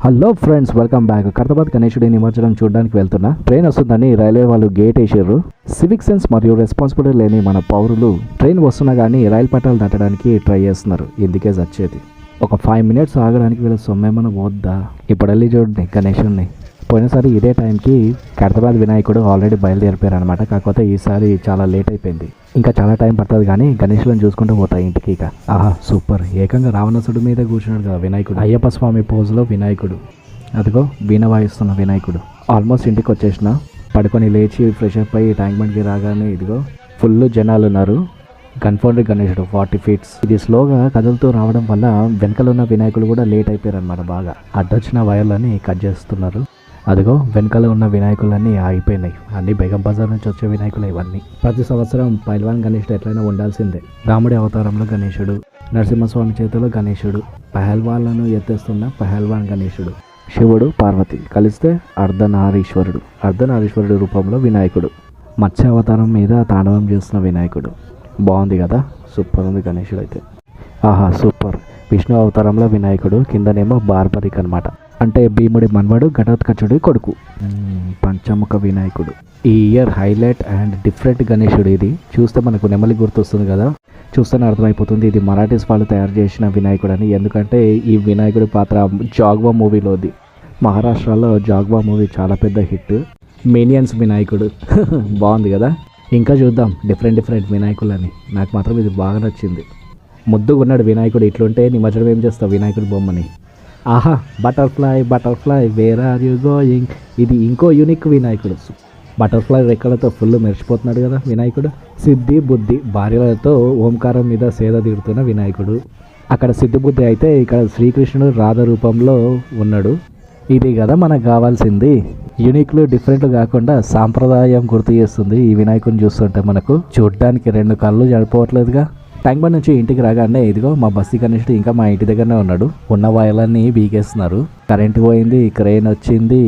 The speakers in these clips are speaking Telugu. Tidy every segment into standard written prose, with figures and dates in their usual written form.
Hello friends, welcome back. Khairatabad గణేశుడి నిమజ్జనం చూడడానికి వెళ్తున్నా. ట్రైన్ వస్తుందని రైల్వే వాళ్ళు గేట్ వేసారు. సివిక్ సెన్స్ మరియు రెస్పాన్సిబిలిటీ లేని మన పౌరులు ట్రైన్ వస్తున్నా కానీ రైలు పట్టాలు దాటడానికి ట్రై చేస్తున్నారు. ఇందుకే వచ్చేది ఒక 5 minutes ఆగడానికి వీళ్ళ సొమ్మేమన్నా పోద్దా? ఇప్పుడు వెళ్ళి చూడండి గణేశుడిని. పోయినసారి ఇదే టైంకి కర్తాబాద్ వినాయకుడు ఆల్రెడీ బయలుదేరిపోయారు అనమాట. కాకపోతే ఈసారి చాలా లేట్ అయిపోయింది. ఇంకా చాలా టైం పడుతుంది కానీ గణేశులను చూసుకుంటూ పోతాయి ఇంటికి. ఇక ఆహా సూపర్, ఏకంగా రావణసుడి మీద కూర్చున్నాడు కదా వినాయకుడు. అయ్యప్ప స్వామి పోజులో వినాయకుడు. అదిగో వీణ వాయిస్తున్న వినాయకుడు. ఆల్మోస్ట్ ఇంటికి వచ్చేసిన. పడుకొని లేచి ఫ్రెష్ అప్ అయ్యి ట్యాంక్ బండ్కి రాగానే ఇదిగో ఫుల్ జనాలు ఉన్నారు. కన్ఫౌండెడ్ గణేశుడు 40 feet. ఇది స్లోగా కదులుతూ రావడం వల్ల వెనకలు ఉన్న వినాయకులు కూడా లేట్ అయిపోయారు అనమాట. బాగా అడ్డొచ్చిన వైర్లని కట్ చేస్తున్నారు. అదిగో వెనకాల ఉన్న వినాయకులన్నీ ఆగిపోయినాయి. అన్ని బేగం బజార్ నుంచి వచ్చే వినాయకులు ఇవన్నీ. ప్రతి సంవత్సరం పైల్వాన్ గణేశుడు ఎట్లయినా ఉండాల్సిందే. రాముడి అవతారంలో గణేశుడు, నరసింహస్వామి చేతిలో గణేశుడు, పహల్వాన్లను ఎత్తేస్తున్న పహల్వాన్ గణేశుడు, శివుడు పార్వతి కలిస్తే అర్ధనారీశ్వరుడు రూపంలో వినాయకుడు, మత్స్య అవతారం మీద తాండవం చేస్తున్న వినాయకుడు. బాగుంది కదా, సూపర్ ఉంది గణేశుడు అయితే. ఆహా సూపర్. విష్ణు అవతారంలో వినాయకుడు, కిందనేమో బార్బరిక్ అనమాట. అంటే భీముడి మన్వడు, ఘటోత్కచుడి కొడుకు. పంచముఖ వినాయకుడు. ఈ ఇయర్ హైలైట్ అండ్ డిఫరెంట్ గణేశుడు. ఇది చూస్తే మనకు నెమలి గుర్తొస్తుంది కదా, చూస్తేనే అర్థమైపోతుంది ఇది మరాఠీస్ వాళ్ళు తయారు చేసిన వినాయకుడు అని. ఎందుకంటే ఈ వినాయకుడి పాత్ర జాగ్వా మూవీలోది. మహారాష్ట్రలో జాగ్వా మూవీ చాలా పెద్ద హిట్. మినియన్స్ వినాయకుడు. బాగుంది కదా. ఇంకా చూద్దాం డిఫరెంట్ వినాయకులని. నాకు మాత్రం ఇది బాగా నచ్చింది. ముద్దుగా ఉన్నాడు వినాయకుడు. ఇట్లుంటే నిమజ్జనం ఏం చేస్తావు వినాయకుడి బొమ్మని. ఆహా butterfly where are you going. ఇది ఇంకో యూనిక్ వినాయకుడు. బటర్ఫ్లై రెక్కలతో ఫుల్ మెరిచిపోతున్నాడు కదా వినాయకుడు. సిద్ధి బుద్ధి భార్యలతో ఓంకారం మీద సేద తీరుతున్న వినాయకుడు. అక్కడ సిద్ధి బుద్ధి అయితే ఇక్కడ శ్రీకృష్ణుడు రాధ రూపంలో ఉన్నాడు. ఇది కదా మనకు కావాల్సింది. యూనిక్లు డిఫరెంట్లు కాకుండా సాంప్రదాయం గుర్తు చేస్తుంది ఈ వినాయకుడిని చూస్తుంటే. మనకు చూడ్డానికి 2 కళ్ళు సరిపోవట్లేదుగా. ట్యాంక్ బండ్ నుంచి ఇంటికి రాగానే ఇదిగో మా బస్తీ గణేశుడు ఇంకా మా ఇంటి దగ్గరనే ఉన్నాడు. ఉన్న వైర్లన్నీ బీకేస్తున్నారు. కరెంటు పోయింది, క్రెయిన్ వచ్చింది.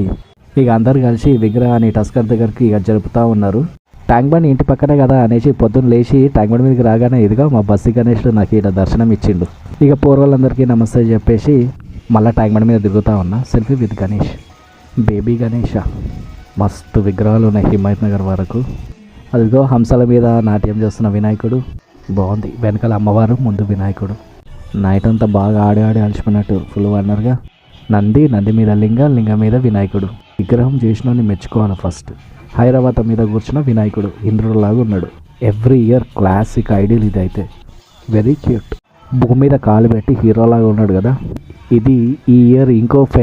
ఇక అందరు కలిసి విగ్రహాన్ని టస్కర్ దగ్గరికి ఇక జరుపుతూ ఉన్నారు. ట్యాంక్ బండ్ ఇంటి పక్కనే కదా అనేసి పొద్దున్న లేచి ట్యాంక్ బండ్ మీదకి రాగానే ఇదిగో మా బస్తీ గణేశుడు నాకు ఇక్కడ దర్శనం ఇచ్చిండు. ఇక పూర్వాళ్ళందరికీ నమస్తే చెప్పేసి మళ్ళీ ట్యాంక్ బండ్ మీద తిరుగుతూ ఉన్నా. Selfie with Ganesh, baby Ganesha. మస్తు విగ్రహాలు ఉన్నాయి హిమాయత్ నగర్ వరకు. అదిగో హంసల మీద నాట్యం చేస్తున్న వినాయకుడు. బాగుంది. వెనకాల అమ్మవారు, ముందు వినాయకుడు. నైట్ అంతా బాగా ఆడి అలసిపోయినట్టు ఫుల్ అన్నారుగా. నంది మీద లింగం మీద వినాయకుడు. విగ్రహం చేసినోని మెచ్చుకోవాలి ఫస్ట్. హైదరాబాద్ మీద కూర్చున్న వినాయకుడు ఇంద్రుడిలాగా ఉన్నాడు. ఎవ్రీ ఇయర్ క్లాసిక్ ఐడియల్ ఇది అయితే. Very cute. భూమి మీద కాలు పెట్టి హీరోలాగా ఉన్నాడు కదా. ఇది ఈ ఇయర్ ఇంకో